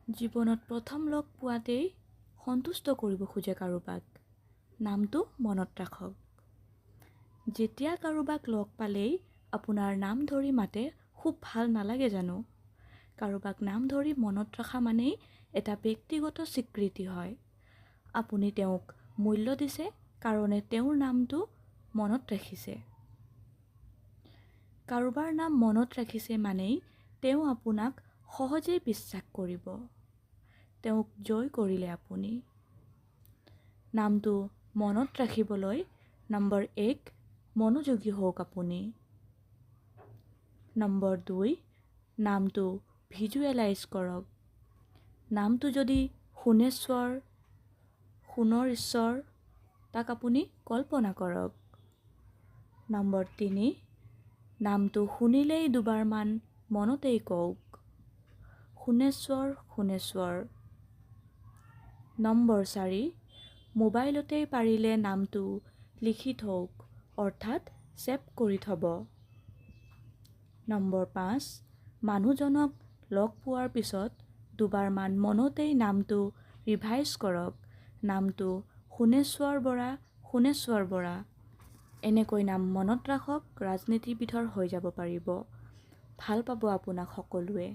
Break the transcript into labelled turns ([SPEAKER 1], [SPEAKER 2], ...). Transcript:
[SPEAKER 1] জীৱনত প্ৰথম লগ পোৱাতেই সন্তুষ্ট কৰিব খোজে কাৰোবাক, নামটো মনত ৰাখক। যেতিয়া কাৰোবাক লগ পালেই আপোনাৰ নাম ধৰি মাতে খুব ভাল নালাগে জানো? কাৰোবাক নাম ধৰি মনত ৰখা মানেই এটা ব্যক্তিগত স্বীকৃতি হয়। আপুনি তেওঁক মূল্য দিছে কাৰণে তেওঁৰ নামটো মনত ৰাখিছে। কাৰোবাৰ নাম মনত ৰাখিছে মানেই তেওঁ আপোনাক সহজেই বিশ্বাস কৰিব। তেওঁক জয় কৰিলে আপুনি। নামটো মনত ৰাখিবলৈ নম্বৰ 1 মনোযোগী হওক আপুনি। নম্বৰ 2 নামটো ভিজুৱেলাইজ কৰক। নামটো যদি সোণেশ্বৰ, সোণৰ ঈশ্বৰ, তাক আপুনি কল্পনা কৰক। নম্বৰ 3 নামটো শুনিলেই দুবাৰমান মনতেই কওক, সোণেশ্বৰ সোণেশ্বৰ। নম্বৰ 4 মোবাইলতেই পাৰিলে নামটো লিখি থওক, অৰ্থাৎ ছেভ কৰি থ'ব। নম্বৰ 5 মানুহজনক লগ পোৱাৰ পিছত দুবাৰমান মনতেই নামটো ৰিভাইজ কৰক, নামটো সোণেশ্বৰ বৰা, সোণেশ্বৰ বৰা। এনেকৈ নাম মনত ৰাখক, ৰাজনীতিবিদৰ হৈ যাব পাৰিব। ভাল পাব আপোনাক সকলোৱে।